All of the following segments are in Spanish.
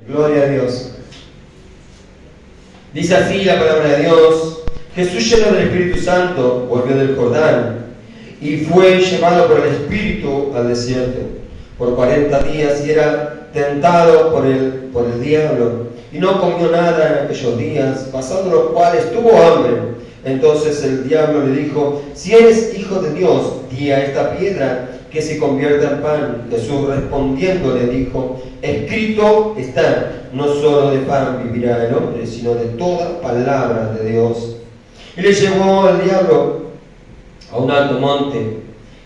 Gloria a Dios. Dice así la palabra de Dios: Jesús, lleno del Espíritu Santo, volvió del Jordán y fue llevado por el Espíritu al desierto por 40 días y era tentado por el diablo, y no comió nada en aquellos días, pasando los cuales tuvo hambre. Entonces el diablo le dijo: si eres hijo de Dios, di a esta piedra que se convierta en pan. Jesús respondiendo le dijo: escrito está, no solo de pan vivirá el hombre, sino de toda palabra de Dios. Y le llevó al diablo a un alto monte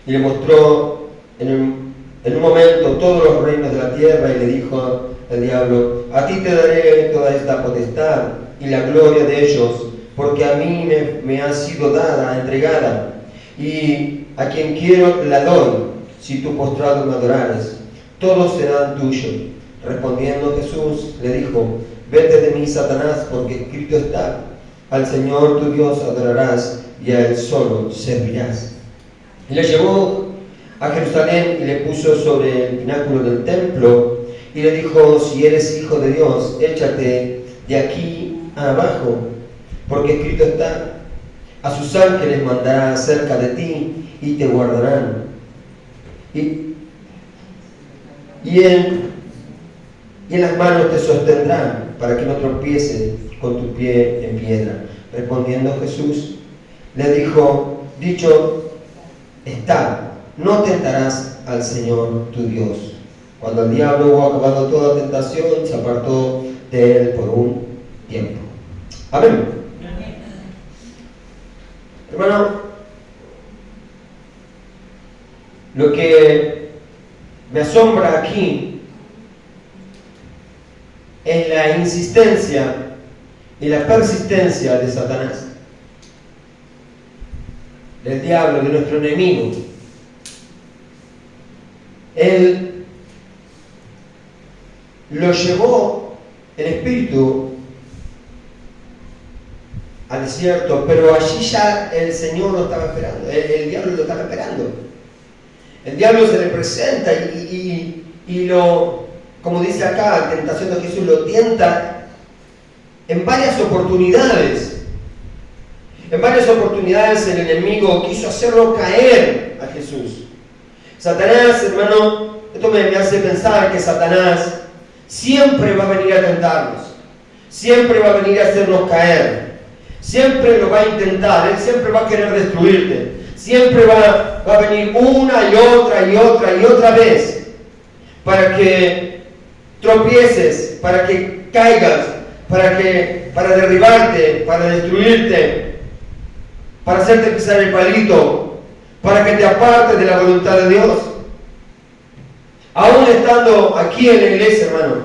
y le mostró en un momento todos los reinos de la tierra, y le dijo al diablo: a ti te daré toda esta potestad y la gloria de ellos, porque a mí me ha sido dada, entregada, y a quien quiero la doy, si tú postrado me adorares. Todos serán tuyos. Respondiendo Jesús le dijo: vete de mí, Satanás, porque escrito está: al Señor tu Dios adorarás y a Él solo servirás. Y le llevó a Jerusalén y le puso sobre el pináculo del templo y le dijo: si eres hijo de Dios, échate de aquí abajo, porque escrito está: a sus ángeles mandará acerca de ti y te guardarán, y en las manos te sostendrán, para que no tropieces con tu pie en piedra. Respondiendo Jesús le dijo: dicho está, no tentarás al Señor tu Dios. Cuando el diablo hubo acabado toda tentación, se apartó de él por un tiempo. Amén. Hermano, lo que me asombra aquí es la insistencia y la persistencia de Satanás, del diablo, de nuestro enemigo. Él lo llevó el espíritu al desierto, pero allí ya el Señor lo estaba esperando, el diablo lo estaba esperando. El diablo se le presenta y lo, como dice acá, la tentación de Jesús, lo tienta en varias oportunidades. En varias oportunidades el enemigo quiso hacerlo caer a Jesús. Satanás, hermano, esto me hace pensar que Satanás siempre va a venir a tentarnos, siempre va a venir a hacernos caer, siempre lo va a intentar, él siempre va a querer destruirte, siempre va a venir una y otra vez para que tropieces, para que caigas, para derribarte, para destruirte, para hacerte pisar el palito, para que te apartes de la voluntad de Dios. Aún estando aquí en la iglesia, hermano,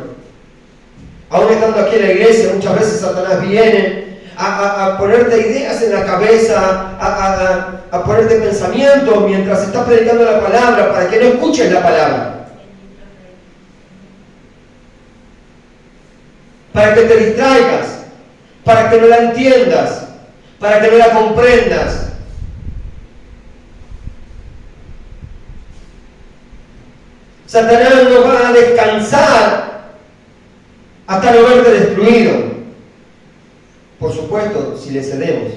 aún estando aquí en la iglesia, muchas veces Satanás viene a ponerte ideas en la cabeza, a ponerte pensamientos mientras estás predicando la palabra, para que no escuches la palabra, para que te distraigas, para que no la entiendas, para que no la comprendas. Satanás no va a descansar hasta no verte destruido. Por supuesto, si le cedemos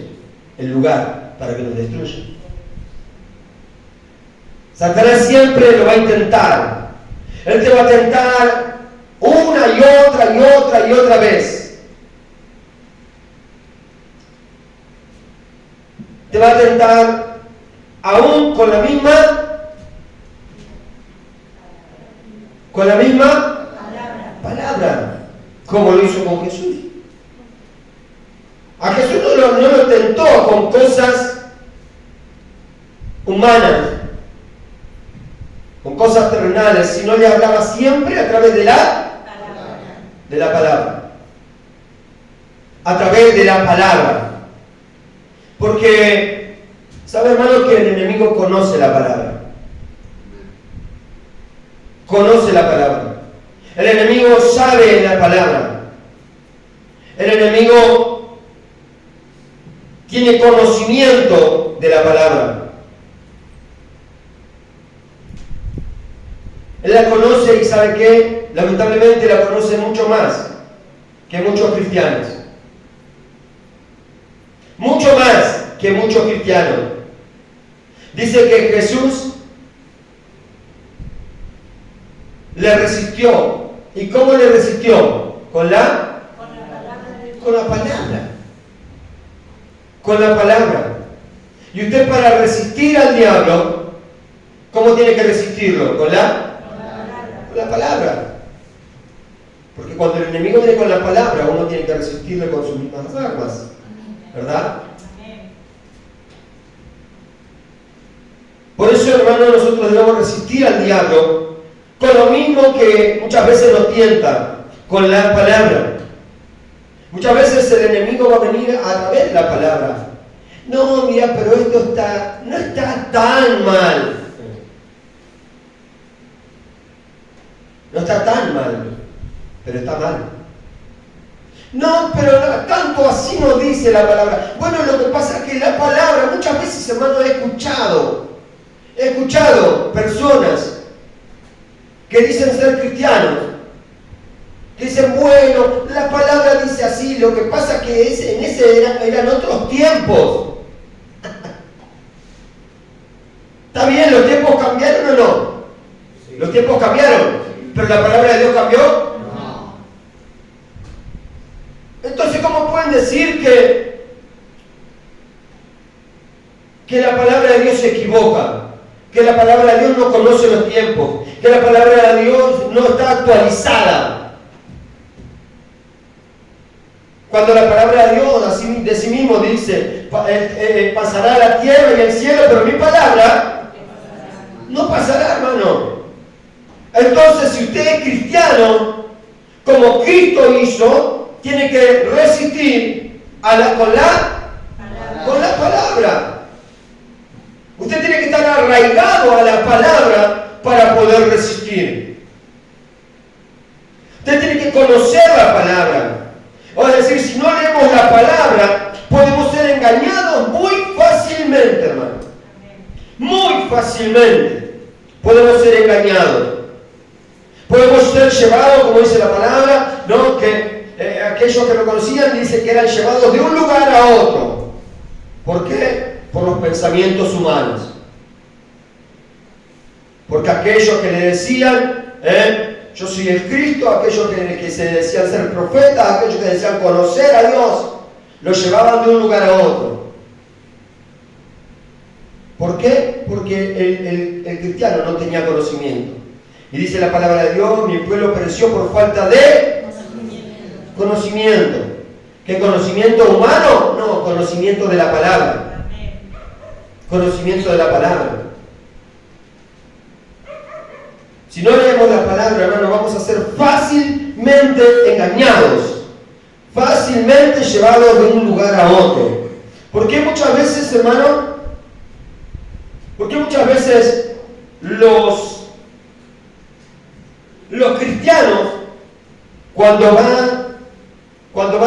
el lugar para que nos destruya. Satanás siempre lo va a intentar. Él te va a tentar una y otra vez. Te va a tentar aún con la misma palabra, como lo hizo con Jesús. A Jesús no lo tentó con cosas humanas, con cosas terrenales, sino le hablaba siempre a través de la palabra. A través de la palabra. Porque, ¿sabe, hermano, que el enemigo conoce la palabra? Conoce la palabra. El enemigo sabe la palabra. El enemigo tiene conocimiento de la palabra. Él la conoce y ¿sabe qué? Lamentablemente la conoce mucho más que muchos cristianos. Mucho más que muchos cristianos. Dice que Jesús le resistió. ¿Y cómo le resistió? Con la palabra. Con la palabra. Y usted, para resistir al diablo, ¿cómo tiene que resistirlo? Con la palabra. Porque cuando el enemigo viene con la palabra, uno tiene que resistirle con sus mismas armas. ¿Verdad? Por eso, hermano, nosotros debemos resistir al diablo con lo mismo que muchas veces nos tienta, con la palabra. Muchas veces el enemigo va a venir a través de la palabra. No, mira, pero esto no está tan mal. No está tan mal, pero está mal. No, pero tanto así no dice la palabra. Bueno, lo que pasa es que la palabra, muchas veces, hermano, he escuchado personas que dicen ser cristianos, que dicen, bueno, la palabra dice así, lo que pasa es que en ese eran otros tiempos. ¿Está bien? ¿Los tiempos cambiaron o no? Sí. Los tiempos cambiaron, pero la palabra de Dios cambió. No. Entonces, ¿cómo pueden decir que la palabra de Dios se equivoca? Que la palabra de Dios no conoce los tiempos, que la palabra de Dios no está actualizada. Cuando la palabra de Dios de sí mismo dice, pasará la tierra y el cielo, pero mi palabra no pasará, hermano. Entonces, si usted es cristiano, como Cristo hizo, tiene que resistir con la palabra. Usted tiene que estar arraigado a la palabra para poder resistir. Usted tiene que conocer la palabra. O es decir, si no leemos la palabra, podemos ser engañados muy fácilmente, hermano. Muy fácilmente podemos ser engañados. Podemos ser llevados, como dice la palabra, ¿no? Que aquellos que lo conocían dicen que eran llevados de un lugar a otro. ¿Por qué? Por los pensamientos humanos. Porque aquellos que le decían, yo soy el Cristo, aquellos que se decían ser profetas, aquellos que decían conocer a Dios, los llevaban de un lugar a otro. ¿Por qué? Porque el cristiano no tenía conocimiento. Y dice la palabra de Dios, mi pueblo pereció por falta de conocimiento. ¿Qué conocimiento humano? No, conocimiento de la palabra. Conocimiento de la palabra. Si no leemos la palabra, hermano, vamos a ser fácilmente engañados, fácilmente llevados de un lugar a otro. ¿Por qué muchas veces, hermano? Porque muchas veces los cristianos, cuando van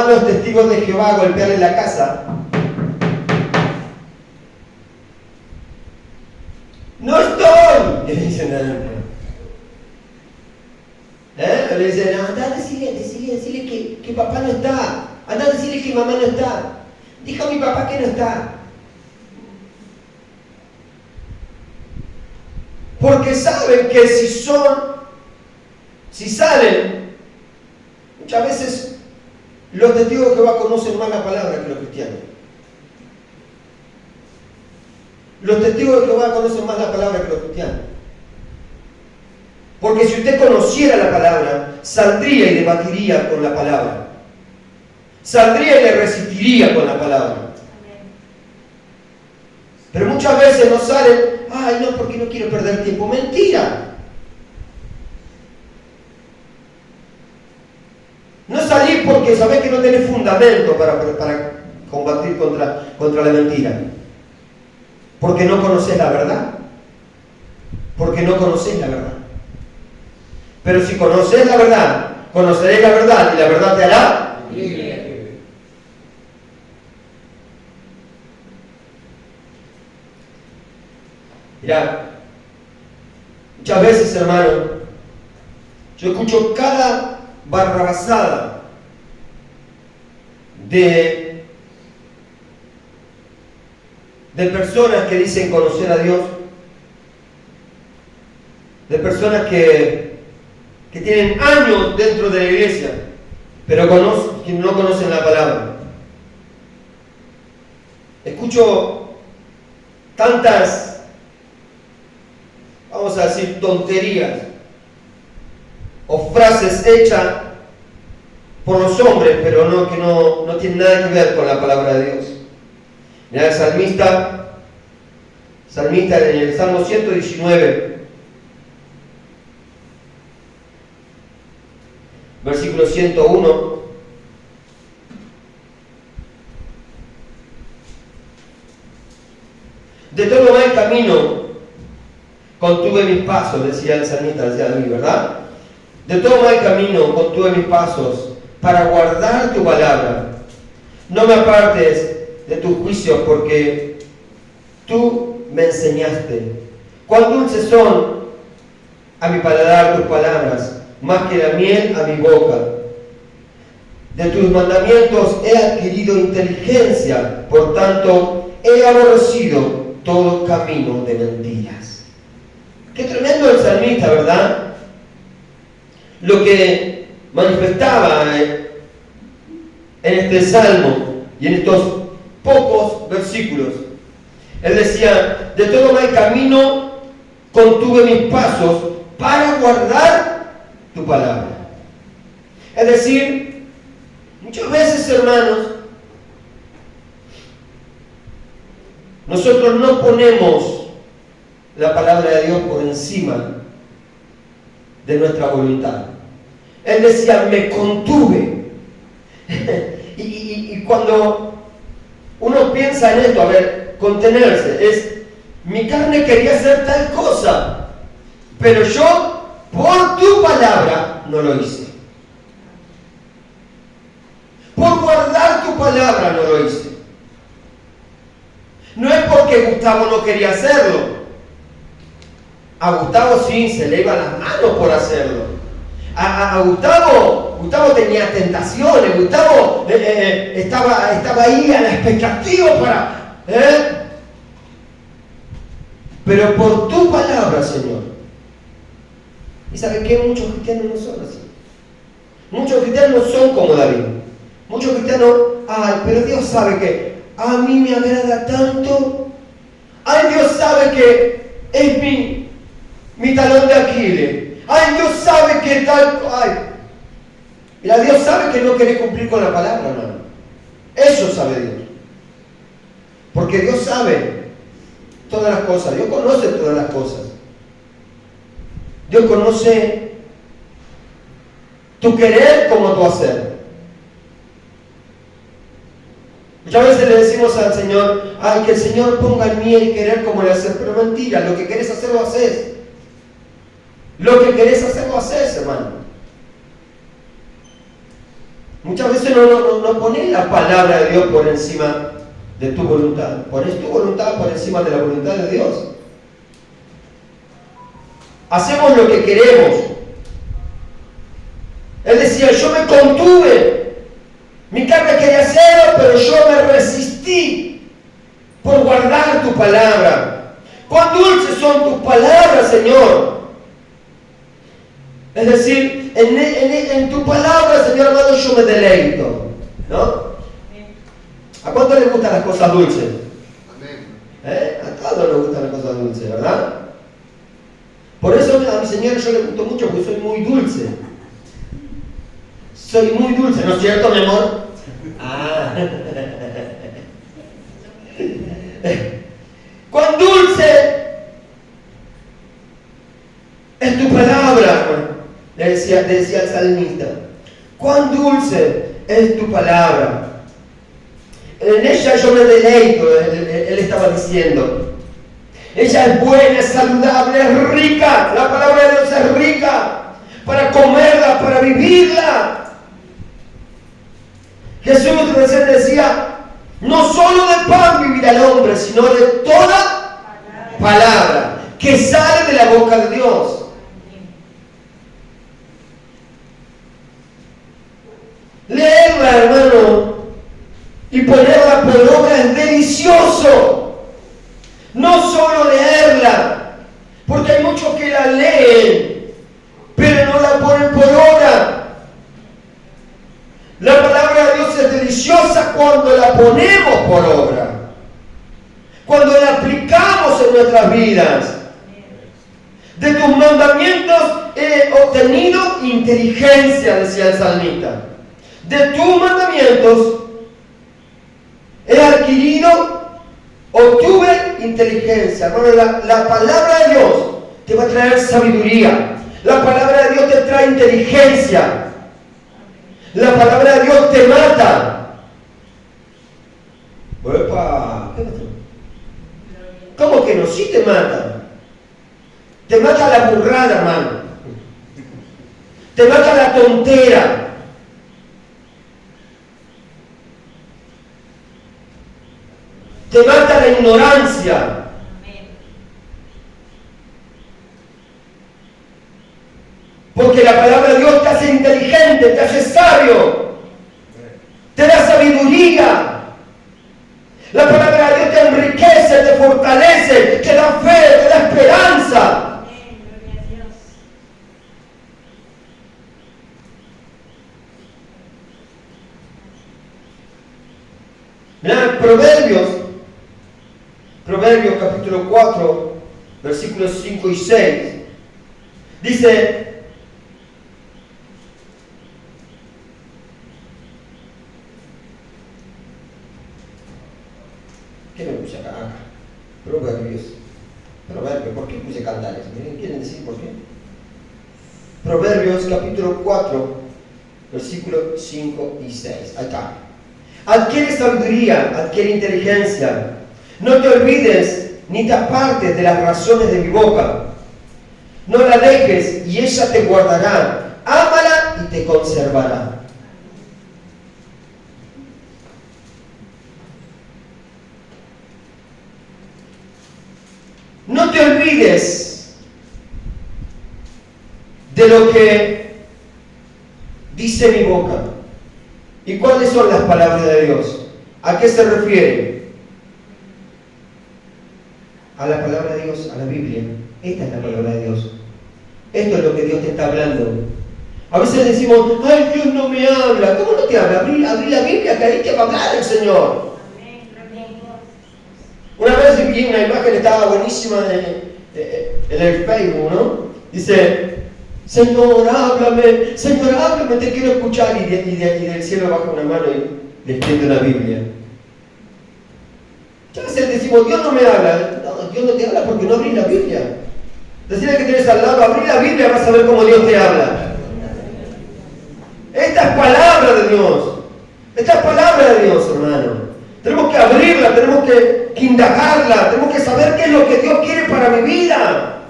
los testigos de Jehová a golpearle la casa, ¡no estoy! Le dicen le dicen, anda a decirle que papá no está, anda a decirle que mamá no está, dijo a mi papá que no está. Porque saben que si salen, muchas veces los testigos de Jehová conocen más la palabra que los cristianos. Los testigos de Jehová conocen más la palabra que los cristianos. Porque si usted conociera la palabra, saldría y debatiría con la palabra. Saldría y le resistiría con la palabra. Pero muchas veces no salen, ay no, porque no quiero perder tiempo. Mentira. No salís porque sabés que no tenés fundamento para combatir contra la mentira. Porque no conocés la verdad. Porque no conocés la verdad. Pero si conocés la verdad, conoceréis la verdad y la verdad te hará libre. Mirá, muchas veces, hermano, Yo escucho cada barrabasada de personas que dicen conocer a Dios, de personas que tienen años dentro de la iglesia, pero que no conocen la palabra. Escucho tantas, vamos a decir, tonterías o frases hechas por los hombres, pero que no tienen nada que ver con la palabra de Dios. Mira, el salmista en el Salmo 119, versículo 101, de todo mal camino contuve mis pasos, decía el salmista, decía David, ¿verdad? De todo mal camino contuve mis pasos para guardar tu palabra. No me apartes de tus juicios, porque tú me enseñaste. Cuán dulces son a mi paladar tus palabras, más que la miel a mi boca. De tus mandamientos he adquirido inteligencia, por tanto he aborrecido todo camino de mentiras. Qué tremendo el salmista, ¿verdad? Lo que manifestaba en este salmo y en estos pocos versículos. Él decía, de todo mal camino contuve mis pasos para guardar tu palabra. Es decir, muchas veces, hermanos, nosotros no ponemos la palabra de Dios por encima de nuestra voluntad. Él decía, me contuve. y cuando uno piensa en esto, a ver, contenerse, es, mi carne quería hacer tal cosa, pero yo, por tu palabra, no lo hice. Por guardar tu palabra, no lo hice. No es porque Gustavo no quería hacerlo. A Gustavo sí, se le iban las manos por hacerlo. A Gustavo tenía tentaciones, Gustavo estaba ahí a la expectativa para... Pero por tu palabra, Señor. ¿Y sabe qué? Muchos cristianos no son así. Muchos cristianos no son como David. Muchos cristianos, pero Dios sabe que a mí me agrada tanto. Ay, Dios sabe que es mi talón de Aquiles. Ay, Dios sabe que tal... Mira, Dios sabe que no querés cumplir con la palabra, hermano. Eso sabe Dios. Porque Dios sabe todas las cosas. Dios conoce todas las cosas. Dios conoce tu querer como tu hacer. Muchas veces le decimos al Señor, que el Señor ponga en mí el querer como el hacer. Pero mentira, lo que querés hacer lo haces. Lo que querés hacer lo haces, hermano. Muchas veces no pones la palabra de Dios por encima de tu voluntad. Pones tu voluntad por encima de la voluntad de Dios. Hacemos lo que queremos. Él decía, yo me contuve. Mi carne quería hacerlo, pero yo me resistí por guardar tu palabra. Cuán dulces son tus palabras, Señor. Es decir, en tu palabra, Señor amado, yo me deleito, ¿no? ¿A cuánto les gustan las cosas dulces? A todos les gustan las cosas dulces, ¿verdad? Por eso a mi Señor yo le gusto mucho, porque soy muy dulce. Soy muy dulce, ¿no es cierto, mi amor? ¡Cuán dulce es tu palabra! Le decía el salmista. ¡Cuán dulce es tu palabra! En ella yo me deleito, él estaba diciendo. Ella es buena, es saludable, es rica. La palabra de Dios es rica para comerla, para vivirla. Jesús recién decía, no solo de pan vivirá el hombre, sino de toda palabra que sale de la boca de Dios. Leerla, hermano, y ponerla por obra es delicioso. No solo leerla, porque hay muchos que la leen, pero no la ponen por obra. La palabra de Dios es deliciosa cuando la ponemos por obra, cuando la aplicamos en nuestras vidas. De tus mandamientos he obtenido inteligencia, decía el salmista. De tus mandamientos obtuve inteligencia. Hermano, la palabra de Dios te va a traer sabiduría. La palabra de Dios te trae inteligencia. La palabra de Dios te mata. ¡Epa! ¿Qué pasó? ¿Cómo que no? Sí te mata. Te mata la burrada, hermano. Te mata la tontera. Te mata la ignorancia. Porque la palabra de Dios te hace inteligente, te hace sabio, te da sabiduría. La palabra de Dios te enriquece, te fortalece, te da fe, te da esperanza. Mirá, Proverbios capítulo 4, versículos 5 y 6, dice: ¿qué me puse acá? Proverbios, ¿por qué puse cantares? ¿Quieren decir por qué? Proverbios capítulo 4, versículos 5 y 6, acá. Adquiere sabiduría, adquiere inteligencia. No te olvides ni te apartes de las razones de mi boca. No la dejes y ella te guardará. Ámala y te conservará. No te olvides de lo que dice mi boca. ¿Y cuáles son las palabras de Dios? ¿A qué se refiere? A la palabra de Dios, a la Biblia. Esta es la palabra de Dios. Esto es lo que Dios te está hablando. A veces decimos: ay, Dios no me habla. ¿Cómo no te habla? Abrí la Biblia, que ahí te va a hablar el Señor. Una vez vi una imagen, estaba buenísima en el Facebook, ¿no? Dice: Señor, háblame, te quiero escuchar. Y del cielo baja una mano y le extiende una Biblia. A veces decimos: Dios no me habla. No, Dios no te habla porque no abrís la Biblia. Decirle que tienes al lado: abrí la Biblia, vas a ver cómo Dios te habla. Esta es palabra de Dios. Esta es palabra de Dios, hermano. Tenemos que abrirla, tenemos que indagarla, tenemos que saber qué es lo que Dios quiere para mi vida.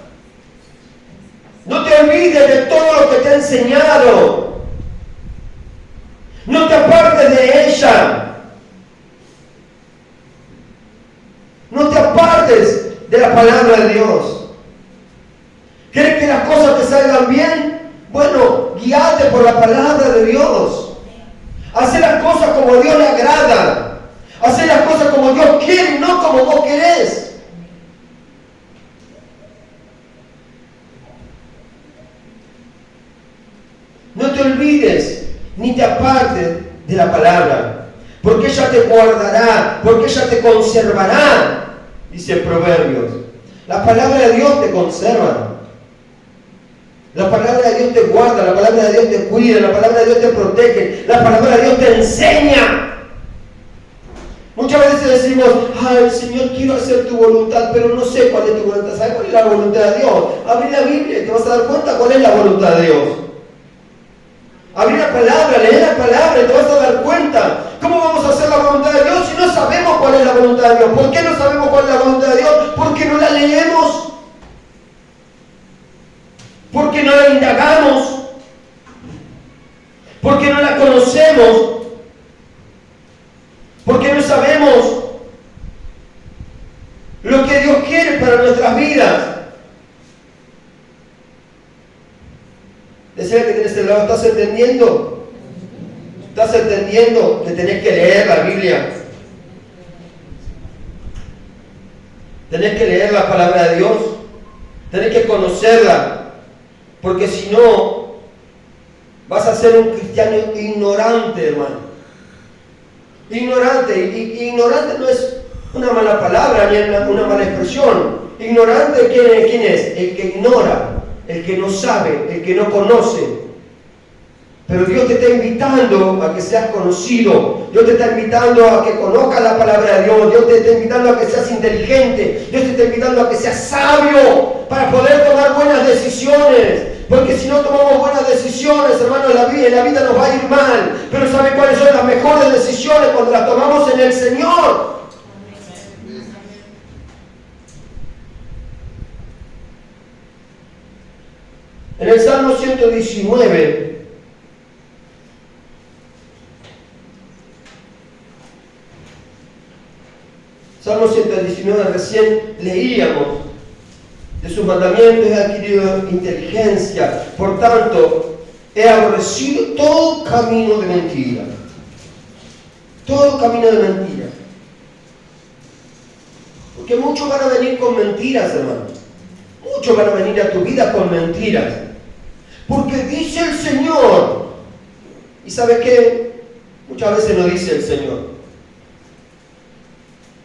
No te olvides de todo lo que te ha enseñado. No te apartes de ella. No te apartes de la palabra de Dios. ¿Quieres que las cosas te salgan bien? Bueno, guíate por la palabra de Dios. Haz las cosas como a Dios le agrada. Haz las cosas como Dios quiere, no como vos querés. No te olvides ni te apartes de la palabra, porque ella te guardará, porque ella te conservará, dice Proverbios. La palabra de Dios te conserva. La palabra de Dios te guarda, la palabra de Dios te cuida, la palabra de Dios te protege, la palabra de Dios te enseña. Muchas veces decimos: ay, Señor, quiero hacer tu voluntad, pero no sé cuál es tu voluntad. ¿Sabes cuál es la voluntad de Dios? Abrí la Biblia y te vas a dar cuenta cuál es la voluntad de Dios. Abrí la palabra, lee la palabra y te vas a dar cuenta. ¿Cómo vamos a hacer la voluntad de Dios si no sabemos cuál es la voluntad de Dios? ¿Por qué no sabemos cuál es la voluntad de Dios? Porque no la leemos. Porque no la indagamos. Porque no la conocemos. Porque no sabemos lo que Dios quiere para nuestras vidas. Decía que tienes el lado: ¿estás entendiendo? ¿Estás entendiendo que tenés que leer la Biblia? Tenés que leer la palabra de Dios. Tenés que conocerla. Porque si no, vas a ser un cristiano ignorante, hermano. Ignorante. Ignorante no es una mala palabra ni una mala expresión. Ignorante, ¿quién es? El que ignora, el que no sabe, el que no conoce. Pero Dios te está invitando a que seas conocido. Dios te está invitando a que conozcas la palabra de Dios. Dios te está invitando a que seas inteligente. Dios te está invitando a que seas sabio para poder tomar buenas decisiones. Porque si no tomamos buenas decisiones, hermanos, en la vida nos va a ir mal. Pero ¿sabe cuáles son las mejores decisiones? Cuando las tomamos en el Señor. En el Salmo 119, Salmo 119, recién leíamos, de sus mandamientos he adquirido inteligencia, por tanto, he aborrecido todo camino de mentira. Todo camino de mentira. Porque muchos van a venir con mentiras, hermano. Muchos van a venir a tu vida con mentiras. Porque dice el Señor. ¿Y sabe qué? Muchas veces no dice el Señor.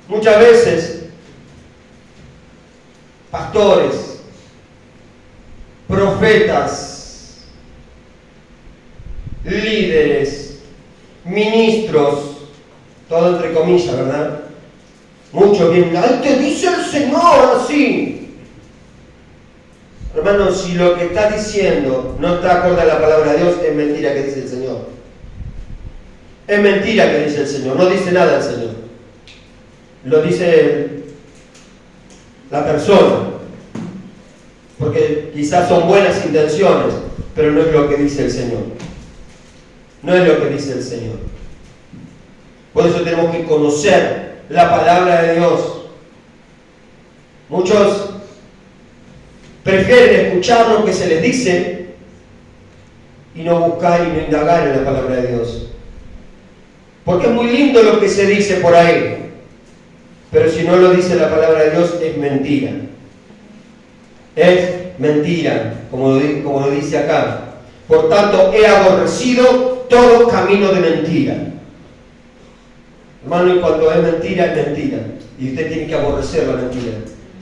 Muchas veces, pastores, profetas, líderes, ministros, todo entre comillas, ¿verdad? Muchos vienen, ¡ay, te dice el Señor así! Hermano, si lo que está diciendo no está acorde a la palabra de Dios, es mentira que dice el Señor. Es mentira que dice el Señor, no dice nada el Señor. Lo dice la persona, porque quizás son buenas intenciones, pero no es lo que dice el Señor. No es lo que dice el Señor. Por eso tenemos que conocer la palabra de Dios. Muchos prefieren escuchar lo que se les dice y no buscar y no indagar en la palabra de Dios. Porque es muy lindo lo que se dice por ahí. Pero si no lo dice la palabra de Dios, es mentira. Es mentira, como lo dice acá. Por tanto, he aborrecido todo camino de mentira. Hermano, y cuando es mentira, es mentira. Y usted tiene que aborrecer la mentira.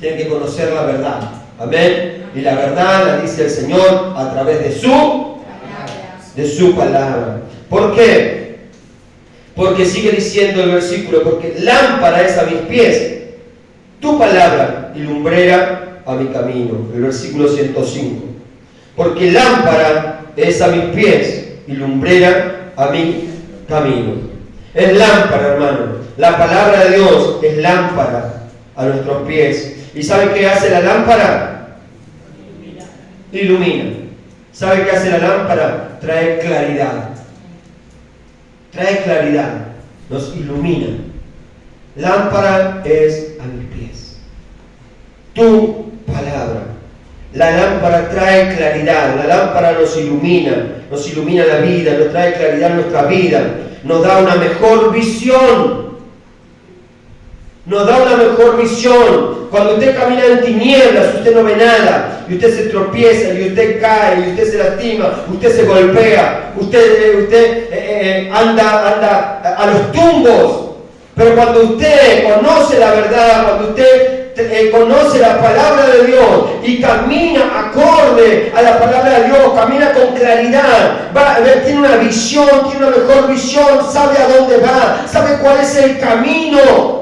Tiene que conocer la verdad. Amén. Y la verdad la dice el Señor a través de su palabra. ¿Por qué? Porque sigue diciendo el versículo, porque lámpara es a mis pies, tu palabra y lumbrera a mi camino. El versículo 105. Porque lámpara es a mis pies y lumbrera a mi camino. Es lámpara, hermano. La palabra de Dios es lámpara a nuestros pies. ¿Y sabe qué hace la lámpara? Ilumina. ¿Sabe qué hace la lámpara? Trae claridad. Trae claridad, nos ilumina. Lámpara es a mis pies. Tu palabra. La lámpara trae claridad, la lámpara nos ilumina la vida, nos trae claridad en nuestra vida, nos da una mejor visión. Nos da una mejor visión. Cuando usted camina en tinieblas, usted no ve nada, y usted se tropieza, y usted cae, y usted se lastima, usted se golpea, usted anda a los tumbos. Pero cuando usted conoce la verdad, cuando usted conoce la palabra de Dios y camina acorde a la palabra de Dios, camina con claridad, tiene una visión, tiene una mejor visión, sabe a dónde va, sabe cuál es el camino.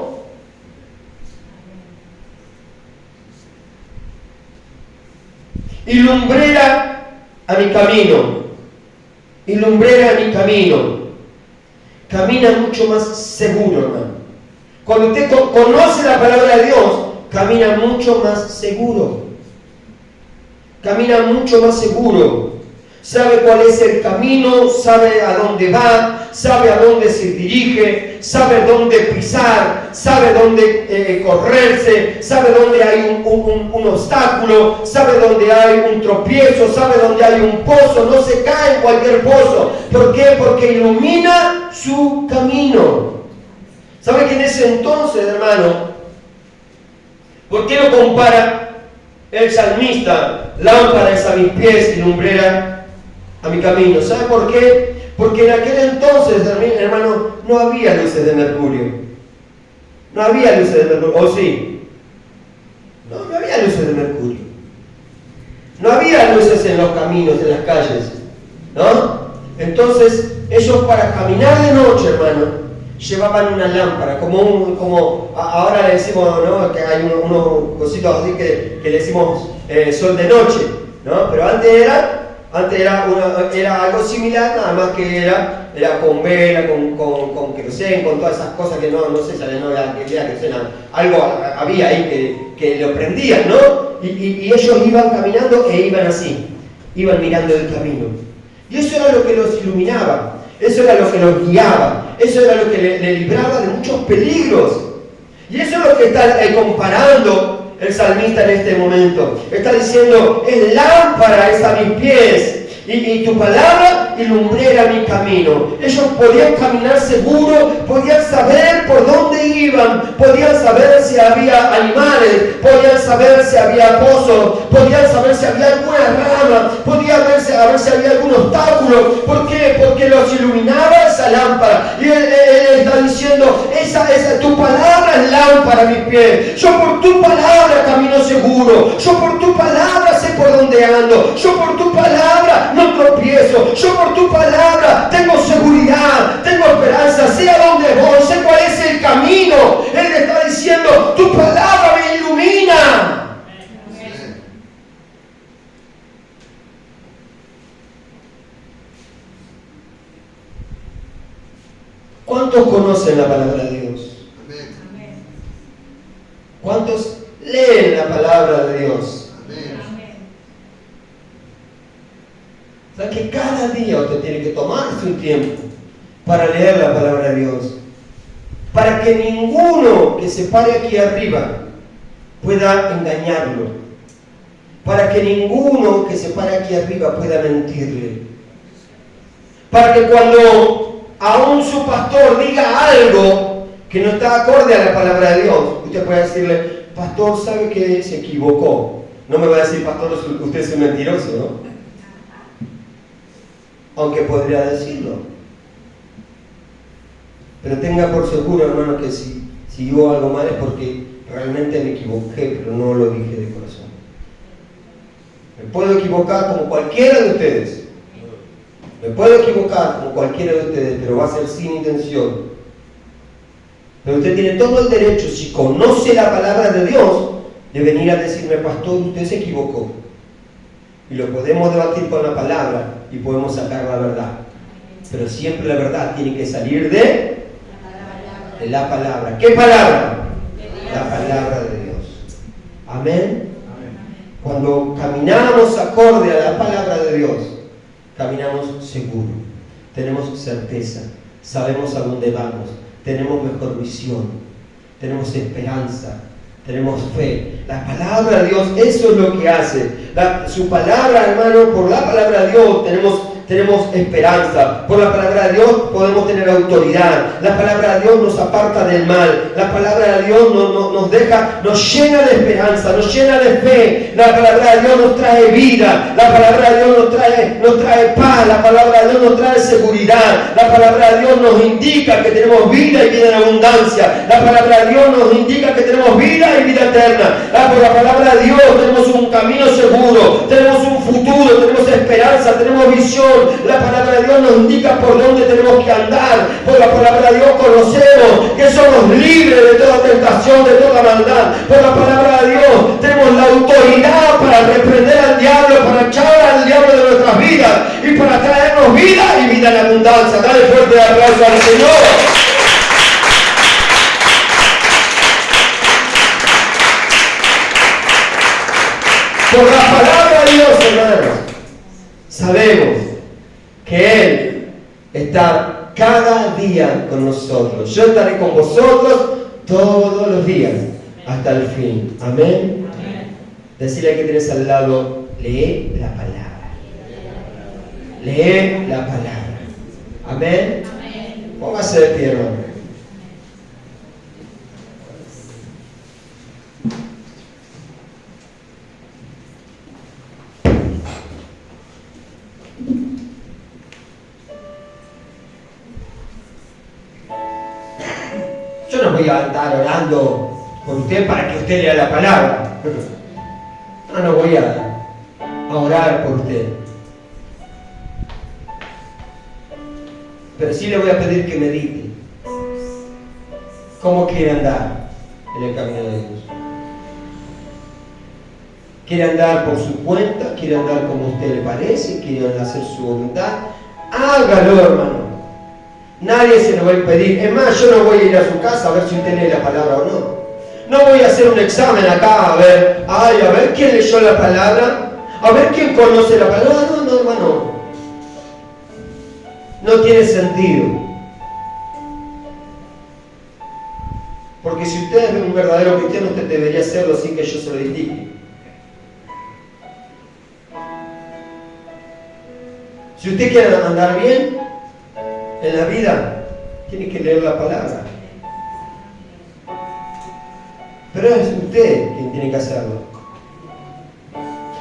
Y lumbrera a mi camino. Y lumbrera a mi camino. Camina mucho más seguro, hermano. Cuando usted conoce la palabra de Dios, camina mucho más seguro. Camina mucho más seguro. sabe cuál es el camino, sabe a dónde va, sabe a dónde se dirige, sabe dónde pisar, sabe dónde correrse, sabe dónde hay un obstáculo, sabe dónde hay un tropiezo, sabe dónde hay un pozo, no se cae en cualquier pozo. ¿Por qué? Porque ilumina su camino. ¿Sabe que en ese entonces, hermano, por qué lo compara el salmista? Lámpara es a mis pies y lumbrera a mi camino. ¿Sabe por qué? Porque en aquel entonces, hermano, no había luces de mercurio. No había luces de mercurio. ¿O sí? No había luces de mercurio. No había luces en los caminos, en las calles. ¿No? Entonces, ellos para caminar de noche, hermano, llevaban una lámpara, como ahora le decimos, ¿no? Que hay unos cositos así que le decimos sol de noche, ¿no? Pero antes era algo similar, nada más que era con vela, con queroseno, con todas esas cosas que no se salen, no era queroseno, algo había ahí que lo prendían, ¿no? Y ellos iban caminando e iban así, iban mirando el camino. Y eso era lo que los iluminaba, eso era lo que los guiaba, eso era lo que le libraba de muchos peligros. Y eso es lo que está comparando el salmista en este momento. Está diciendo, es lámpara es a mis pies y tu palabra y lumbrera mi camino. Ellos podían caminar seguro, podían saber por dónde iban, podían saber si había animales, podían saber si había pozos, podían saber si había alguna rama, podían ver si había algún obstáculo. ¿Por qué? Porque los iluminaba esa lámpara. Y él está diciendo, tu palabra es lámpara a mis pies. Yo por tu palabra camino seguro. Yo por tu palabra sé por dónde ando. Yo por tu palabra no tropiezo. Yo por tu palabra tengo seguridad, tengo esperanza, sé a dónde voy, sé cuál es el camino. Él está diciendo, tu palabra me ilumina. ¿Cuántos conocen la palabra de Dios? ¿Cuántos leen la palabra de Dios? O sea que cada día usted tiene que tomarse un tiempo para leer la palabra de Dios, para que ninguno que se pare aquí arriba pueda engañarlo, para que ninguno que se pare aquí arriba pueda mentirle, para que cuando aún su pastor diga algo que no está acorde a la palabra de Dios, usted puede decirle, pastor, sabe que se equivocó. No me va a decir, pastor, usted es un mentiroso, ¿no? Aunque podría decirlo. Pero tenga por seguro, hermano, que si digo algo mal es porque realmente me equivoqué, pero no lo dije de corazón. Me puedo equivocar como cualquiera de ustedes. Me puedo equivocar como cualquiera de ustedes, pero va a ser sin intención. Pero usted tiene todo el derecho, si conoce la palabra de Dios, de venir a decirme, pastor, usted se equivocó. Y lo podemos debatir con la palabra y podemos sacar la verdad. Pero siempre la verdad tiene que salir de la palabra. ¿Qué palabra? La palabra de Dios. Amén. Cuando caminamos acorde a la palabra de Dios, caminamos seguro, tenemos certeza, sabemos a dónde vamos, tenemos mejor visión, tenemos esperanza, tenemos fe. La palabra de Dios, eso es lo que hace. Su palabra, hermano, por la palabra de Dios tenemos esperanza. Por la palabra de Dios podemos tener autoridad. La palabra de Dios nos aparta del mal. La palabra de Dios nos llena de esperanza, nos llena de fe. La palabra de Dios nos trae vida. La palabra de Dios nos trae paz. La palabra de Dios nos trae seguridad. La palabra de Dios nos indica que tenemos vida y vida en abundancia. La palabra de Dios nos indica que tenemos vida y vida eterna. Por la palabra de Dios tenemos un camino seguro, tenemos un futuro, tenemos esperanza, tenemos visión. La palabra de Dios nos indica por dónde tenemos que andar. Por la palabra de Dios conocemos que somos libres de toda tentación, de toda maldad. Por la palabra de Dios tenemos la autoridad para reprender al diablo, para echar al diablo de nuestras vidas y para traernos vida y vida en abundancia. Dale fuerte aplauso al Señor. Por la palabra de Dios, hermanos, sabemos que Él está cada día con nosotros. Yo estaré con vosotros todos los días hasta el fin. Amén. Decirle que tienes al lado, lee la palabra. Lee la palabra. Amén. Póngase de pie, hermano. Yo no voy a andar orando por usted para que usted lea la palabra. No voy a orar por usted. Pero sí le voy a pedir que medite. ¿Cómo quiere andar en el camino de Dios? ¿Quiere andar por su cuenta? ¿Quiere andar como a usted le parece? ¿Quiere hacer su voluntad? Hágalo, hermano. Nadie se lo va a impedir. Es más, yo no voy a ir a su casa a ver si usted lee la palabra o no. No voy a hacer un examen acá a ver quién leyó la palabra, a ver quién conoce la palabra. No, hermano. No tiene sentido. Porque si usted es un verdadero cristiano, usted debería hacerlo sin que yo se lo indique. Si usted quiere andar bien en la vida, tiene que leer la palabra. Pero es usted quien tiene que hacerlo.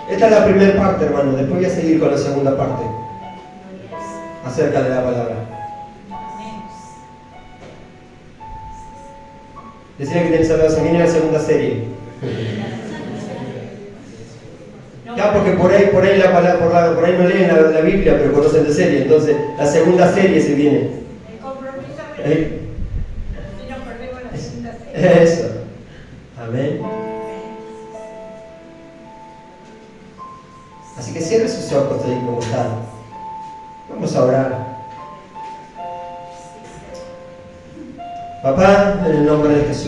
Esta es la primera parte, hermano. Después voy a seguir con la segunda parte acerca de la palabra. Decía que tienes al se viene la segunda serie. Ya, porque por ahí la palabra, por ahí no leen la Biblia, pero conocen de serie. Entonces, la segunda serie se viene. El compromiso si no perdemos la segunda serie. Eso. Amén. Así que cierre sus ojos ahí como están. Vamos a orar. Papá, en el nombre de Jesús.